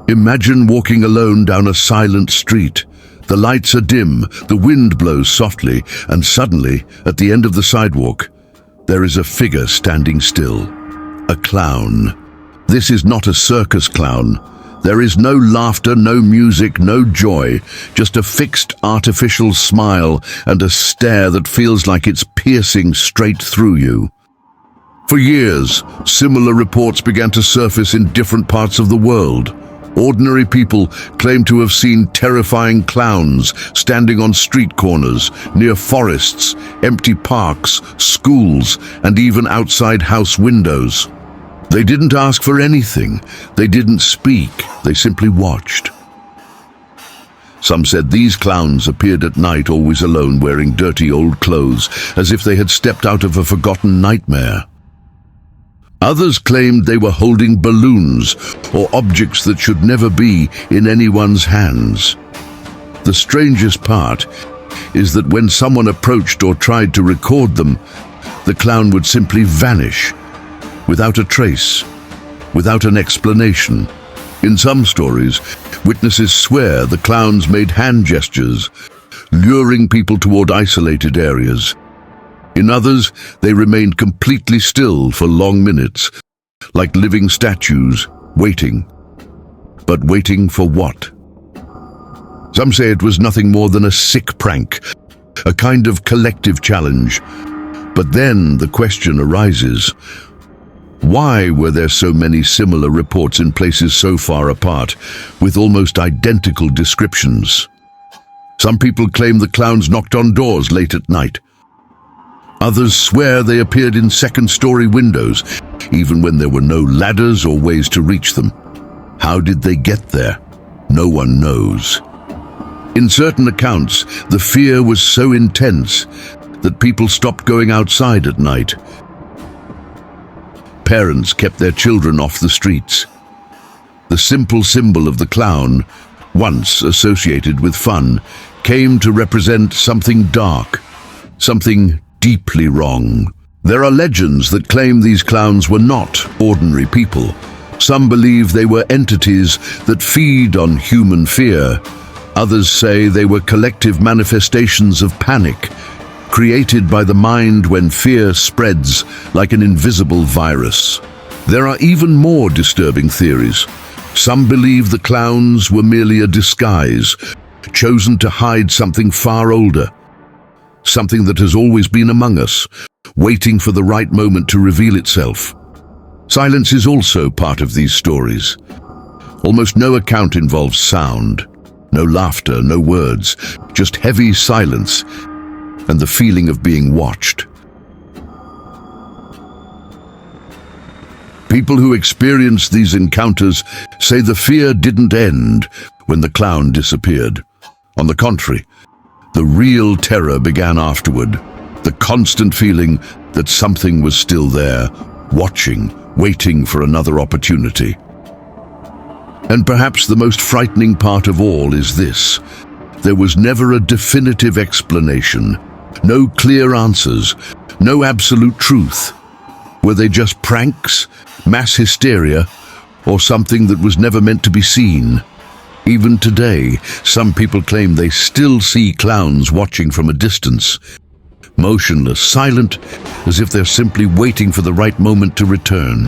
Imagine walking alone down a silent street. The lights are dim, the wind blows softly, and suddenly, at the end of the sidewalk, there is a figure standing still. A clown. This is not a circus clown. There is no laughter, no music, no joy, just a fixed artificial smile and a stare that feels like it's piercing straight through you. For years, similar reports began to surface in different parts of the world. Ordinary people claim to have seen terrifying clowns standing on street corners, near forests, empty parks, schools, and even outside house windows. They didn't ask for anything. They didn't speak. They simply watched. Some said these clowns appeared at night, always alone, wearing dirty old clothes, as if they had stepped out of a forgotten nightmare. Others claimed they were holding balloons or objects that should never be in anyone's hands. The strangest part is that when someone approached or tried to record them, the clown would simply vanish, without a trace, without an explanation. In some stories, witnesses swear the clowns made hand gestures, luring people toward isolated areas. In others, they remained completely still for long minutes, like living statues, waiting. But waiting for what? Some say it was nothing more than a sick prank, a kind of collective challenge. But then the question arises, why were there so many similar reports in places so far apart, with almost identical descriptions? Some people claim the clowns knocked on doors late at night. Others swear they appeared in second-story windows, even when there were no ladders or ways to reach them. How did they get there? No one knows. In certain accounts, the fear was so intense that people stopped going outside at night. Parents kept their children off the streets. The simple symbol of the clown, once associated with fun, came to represent something dark, something deeply wrong. There are legends that claim these clowns were not ordinary people. Some believe they were entities that feed on human fear. Others say they were collective manifestations of panic, created by the mind when fear spreads like an invisible virus. There are even more disturbing theories. Some believe the clowns were merely a disguise, chosen to hide something far older, something that has always been among us, waiting for the right moment to reveal itself. Silence is also part of these stories. Almost no account involves sound, no laughter, no words, just heavy silence and the feeling of being watched. People who experience these encounters say the fear didn't end when the clown disappeared. On the contrary, the real terror began afterward, the constant feeling that something was still there, watching, waiting for another opportunity. And perhaps the most frightening part of all is this: there was never a definitive explanation, no clear answers, no absolute truth. Were they just pranks, mass hysteria, or something that was never meant to be seen? Even today, some people claim they still see clowns watching from a distance, motionless, silent, as if they're simply waiting for the right moment to return.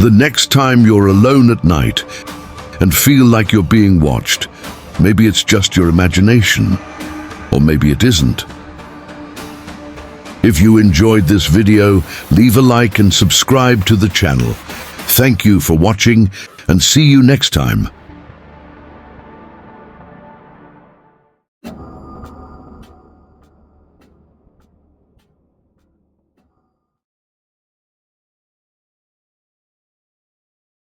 The next time you're alone at night and feel like you're being watched, maybe it's just your imagination, or maybe it isn't. If you enjoyed this video, leave a like and subscribe to the channel. Thank you for watching, and see you next time.